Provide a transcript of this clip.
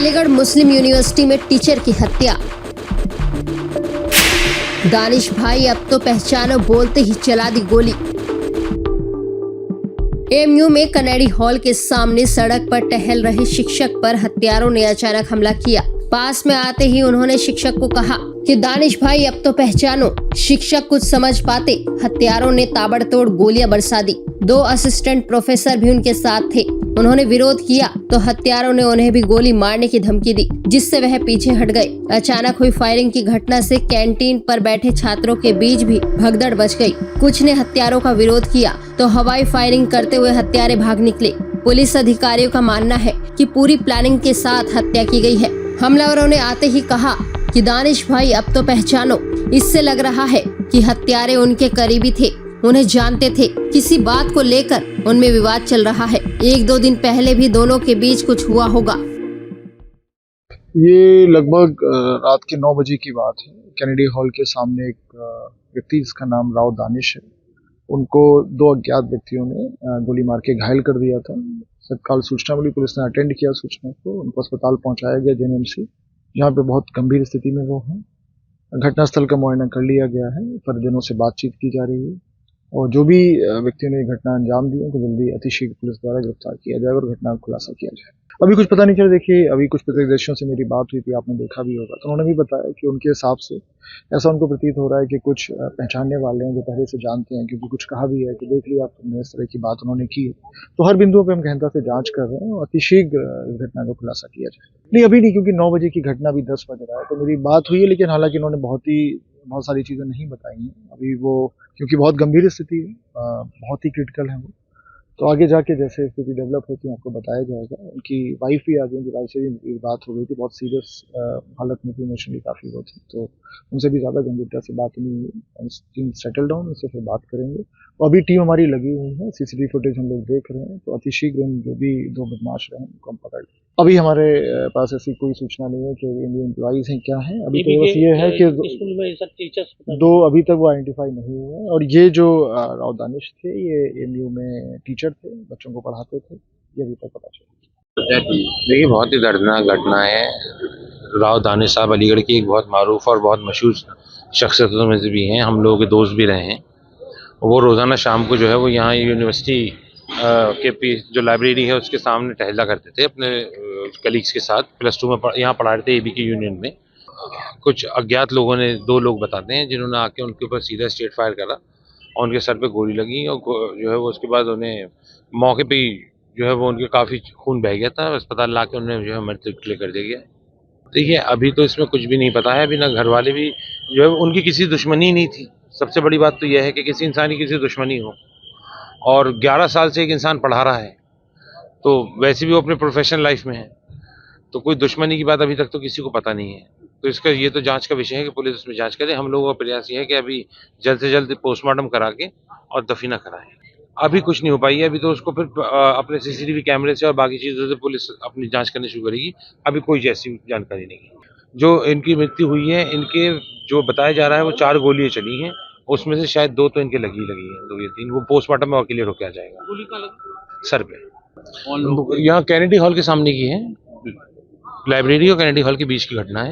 अलीगढ़ मुस्लिम university में teacher की हत्या। दानिश भाई अब तो पहचानो बोलते ही चला दी गोली। एएमयू में कनेडी हॉल के सामने सड़क पर टहल रहे शिक्षक पर हत्यारों ने अचानक हमला किया। पास में आते ही उन्होंने शिक्षक को कहा कि दानिश भाई अब तो पहचानो। शिक्षक कुछ समझ पाते, हत्यारों ने ताबड़तोड़ गोलियां बरसा दी। 2 असिस्टेंट प्रोफेसर भी उनके साथ थे। उन्होंने विरोध किया तो हत्यारों ने उन्हें भी गोली मारने की धमकी दी, जिससे वह पीछे हट गए। अचानक हुई फायरिंग की घटना से कैंटीन पर बैठे छात्रों के बीच भी भगदड़ मच गई। कुछ ने हत्यारों का विरोध किया तो हवाई फायरिंग करते हुए हत्यारे भाग निकले। पुलिस अधिकारियों का मानना है कि पूरी प्लानिंग के साथ हत्या की गई है। हमलावरों ने आते ही कहा कि दानिश भाई अब तो पहचानो। इससे लग रहा है कि हत्यारे उनके करीबी थे, उन्हें जानते थे। किसी बात को लेकर उनमें विवाद चल रहा है। 1-2 दिन पहले भी दोनों के बीच कुछ हुआ होगा। ये लगभग रात के 9 बजे की बात है। कैनेडी हॉल के सामने एक व्यक्ति जिसका नाम राव दानिश है, उनको 2 अज्ञात व्यक्तियों ने गोली मार के घायल कर दिया था। तत्काल सूचना मिली, पुलिस ने अटेंड किया सूचना को, उनको अस्पताल पहुंचाया गया जेएनएमसी, जहाँ पे बहुत गंभीर स्थिति में वो हैं। घटनास्थल का मुआयना कर लिया गया है, परिजनों से बातचीत की जा रही है और जो भी व्यक्तियों ने घटना अंजाम दी उनको जल्दी अतिशीघ्र पुलिस द्वारा गिरफ्तार किया जाए और घटना का खुलासा किया जाए। अभी कुछ पता नहीं चला। देखिए, अभी कुछ प्रत्यक्षदर्शियों से मेरी बात हुई थी, आपने देखा भी होगा, तो उन्होंने भी बताया कि उनके हिसाब से ऐसा उनको प्रतीत हो रहा है कि कुछ पहचानने वाले हैं जो पहले से जानते हैं, क्योंकि कुछ कहा भी है कि देख लिया आपने, इस तरह की बात उन्होंने की है। तो हर बिंदुओं पर हम गहनता से जांच कर रहे हैं और अतिशीघ्र इस घटना का खुलासा किया जाए। नहीं, अभी नहीं, क्योंकि 9 बजे की घटना, अभी 10 बज रहा है। तो मेरी बात हुई है, लेकिन हालांकि उन्होंने बहुत सारी चीजें नहीं बताई हैं अभी वो, क्योंकि बहुत गंभीर स्थिति है, बहुत ही क्रिटिकल है वो। तो आगे जाके जैसे स्थिति डेवलप होती है आपको बताया जाएगा। उनकी वाइफ भी आ गई, उनकी वाइफ से भी बात हो गई थी, बहुत सीरियस हालत में थी, इमोशनली काफी वो थी, तो उनसे भी ज्यादा गंभीरता से बात नहीं हुई। सेटल डाउन, उससे फिर बात करेंगे। तो अभी टीम हमारी लगी हुई है, सीसीटीवी फुटेज हम लोग देख रहे हैं, तो अतिशीघ्र जो भी 2 बदमाश रहे उनको हम पकड़ लें। अभी हमारे पास ऐसी कोई सूचना नहीं है कि एम्प्लॉइज हैं क्या है। अभी तो बस ये है कि 2 अभी तक वो आइडेंटिफाई नहीं हुए हैं। और ये जो राव दानिश थे, ये एएमयू में टीचर थे, बच्चों को पढ़ाते थे, ये अभी तक पता चला। देखिए, बहुत ही दर्दनाक घटना है। राव दानिश साहब अलीगढ़ की एक बहुत मारूफ और बहुत मशहूर शख्सियतों में से भी हैं, हम लोगों के दोस्त भी रहे हैं। वो रोज़ाना शाम को जो है वो यहाँ यूनिवर्सिटी के जो लाइब्रेरी है उसके सामने टहला करते थे अपने कलीग्स के साथ। +2 में यहाँ पढ़ा रहे थे एबीके यूनियन में। कुछ अज्ञात लोगों ने, 2 लोग बताते हैं, जिन्होंने आके उनके ऊपर सीधा स्ट्रेट फायर करा और उनके सर पे गोली लगी और जो है वो उसके बाद उन्हें मौके पे ही जो है वो उनके काफ़ी खून बह गया था। अस्पताल ला के उन्हें जो है मृत्यु डिक्लेयर कर दिया गया। देखिए, अभी तो इसमें कुछ भी नहीं पता है। अभी ना घर वाले भी जो है उनकी किसी दुश्मनी नहीं थी। सबसे बड़ी बात तो यह है कि किसी इंसान की किसी दुश्मनी हो, और 11 साल से एक इंसान पढ़ा रहा है, तो वैसे भी वो अपने प्रोफेशनल लाइफ में है, तो कोई दुश्मनी की बात अभी तक तो किसी को पता नहीं है। तो इसका ये तो जांच का विषय है कि पुलिस उसमें जांच करे। हम लोगों का प्रयास ये है कि अभी जल्द से जल्द पोस्टमार्टम करा के और दफीना कराएं। अभी कुछ नहीं हो पाई है। अभी तो उसको फिर अपने सीसीटीवी कैमरे से और बाकी चीज़ों से पुलिस अपनी जांच करनी शुरू करेगी। अभी कोई जैसी जानकारी नहीं है। जो इनकी मृत्यु हुई है, इनके जो बताया जा रहा है वो 4 गोलियां चली हैं, उसमें से शायद 2 तो इनके लगी है, 2 या 3 वो पोस्टमार्टम में और क्लियर होकर आ जाएगा। गोली कहाँ लगी? सर पे। यहाँ कैनेडी हॉल के सामने की है, लाइब्रेरी और कैनेडी हॉल के बीच की घटना है।